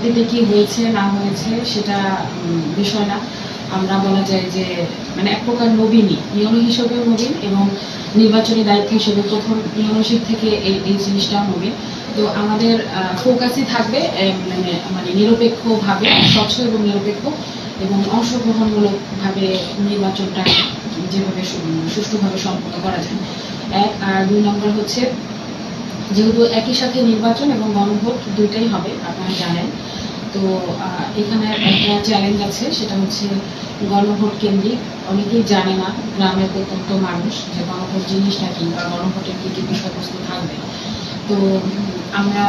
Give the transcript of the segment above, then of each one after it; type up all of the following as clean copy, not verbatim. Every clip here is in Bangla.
অতীতে কি হয়েছে না হয়েছে সেটা বিষয় না। আমরা বলা যায় যে মানে এক প্রকার নবীনই, ইউনো হিসেবেও নবীন এবং নির্বাচনী দায়িত্ব হিসেবে প্রথম ইউনোশিপ থেকে এই জিনিসটাও নবীন। তো আমাদের ফোকাসই থাকবে মানে নিরপেক্ষভাবে, স্বচ্ছ এবং নিরপেক্ষ এবং অংশগ্রহণমূলকভাবে নির্বাচনটা যেভাবে সুষ্ঠুভাবে সম্পন্ন করা যায়, এক। আর 2 নম্বর হচ্ছে, যেহেতু একই সাথে নির্বাচন এবং গণভোট দুইটাই হবে আপনারা জানেন, তো এখানে একটা চ্যালেঞ্জ আছে, সেটা হচ্ছে গণভোট কেন্দ্রিক। অনেকেই জানে না, গ্রামের প্রত্যন্ত মানুষ, যে গণভোট জিনিসটা কি বা গণভোটের কি কি বিষয়বস্তু থাকবে। তো আমরা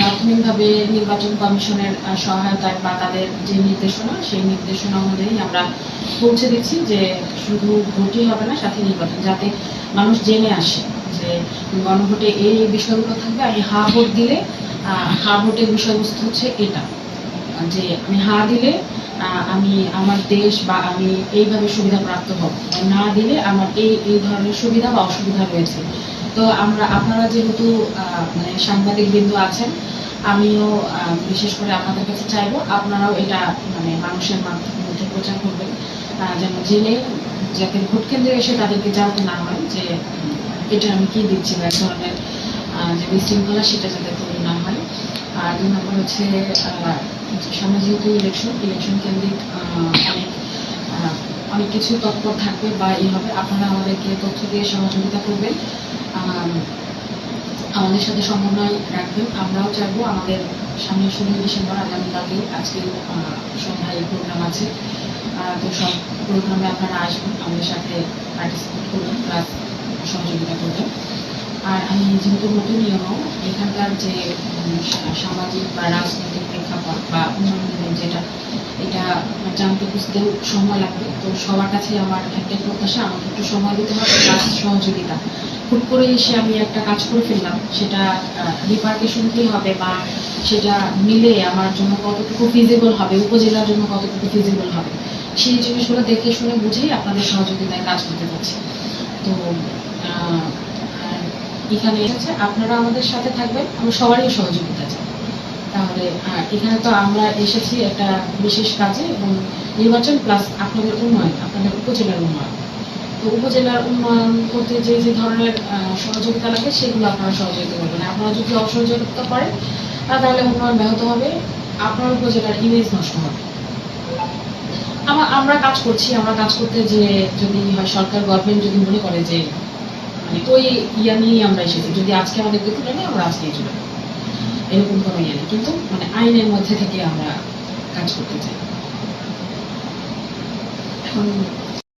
প্রাথমিকভাবে নির্বাচন কমিশনের সহায়তায় বা তাদের যে নির্দেশনা, সেই নির্দেশনা অনুযায়ী আমরা পৌঁছে দিচ্ছি যে শুধু ভোটই হবে না, সাথে নির্বাচন, যাতে মানুষ জেনে আসে যে গণভোটে এই বিষয়গুলো থাকবে। আমি হা ভোট দিলে হা ভোটের বিষয়বস্তু হচ্ছে এটা, যে আমি হা দিলে আমি আমার দেশ বা আমি এইভাবে সুবিধা প্রাপ্ত হব, না দিলে আমার এই ধরনের সুবিধা বা অসুবিধা রয়েছে। তো আপনারা যেহেতু মানে সাংবাদিক বিন্দু আছেন, আমিও বিশেষ করে আপনাদের কাছে চাইবো আপনারাও এটা মানে মানুষের মধ্যে প্রচার করবেন, যেন জেনে, যাতে ভোট কেন্দ্রে এসে তাদেরকে জানতে না হয় যে এটা আমি কি দিচ্ছি, বা এক ধরনের যে বিশৃঙ্খলা সেটা যাতে তৈরি না হয়। আর 2 নম্বর হচ্ছে, সামনে যেহেতু ইলেকশন কেন্দ্রিক অনেক অনেক কিছু তৎপর থাকবে বা হবে, আপনারা আমাদেরকে তথ্য দিয়ে সহযোগিতা করবেন, আমাদের সাথে সমন্বয় রাখবেন। আমরাও চাইবো আমাদের সামনে 16 ডিসেম্বর, আগামীকালকে, আজকে সন্ধ্যায় প্রোগ্রাম আছে, তো সব প্রোগ্রামে আপনারা আসবেন, আমাদের সাথে পার্টিসিপেট করবেন, প্লাস সহযোগিতা করবেন। আর আমি যেহেতু নতুন ইউনো, এখানকার যে সামাজিক বা রাজনৈতিক প্রেক্ষাপট বা উন্নয়নের যেটা, এটা জানতে বুঝতেও সময় লাগবে। তো সবার কাছে আমার একটাই প্রত্যাশা, আমাকে একটু সময় দিতে হবে, প্লাস সহযোগিতা। হুট করে এসে আমি একটা কাজ করে ফেললাম, সেটা রিপার্কেশন কি হবে বা সেটা মিলে আমার জন্য কতটুকু ফিজিবল হবে, উপজেলার জন্য কতটুকু ফিজিবল হবে, সেই জিনিসগুলো দেখে শুনে বুঝেই আপনাদের সহযোগিতায় কাজ করতে পারছি। তো এখানে হচ্ছে আপনারা আমাদের সাথে থাকবেন, আমরা সবারই সহযোগিতা চাই। তাহলে এখানে তো আমরা এসেছি একটা বিশেষ কাজে, এবং নির্বাচন প্লাস আপনাদের উন্নয়ন, আপনাদের উপজেলার উন্নয়ন। তো উপজেলার উন্নয়ন করতে যে যে ধরনের সহযোগিতা লাগে সেগুলো আপনারা সহযোগিতা করবেন। আপনারা যদি অসহযোগিতা করেন তাহলে উন্নয়ন ব্যাহত হবে, আপনার উপজেলার ইমেজ নষ্ট হবে। আমরা কাজ করছি, আমরা কাজ করতে যে যদি হয় সরকার গভর্নমেন্ট যদি মনে করে যে মানে ওই ইয়া নিয়েই আমরা এসেছি, যদি আজকে আমাদেরকে তুলে নেই আমরা আজকেই চলে যাবো, এরকম কোনো ইয়ে নেই, কিন্তু মানে আইনের মধ্যে থেকে আমরা কাজ করতে চাই। এখন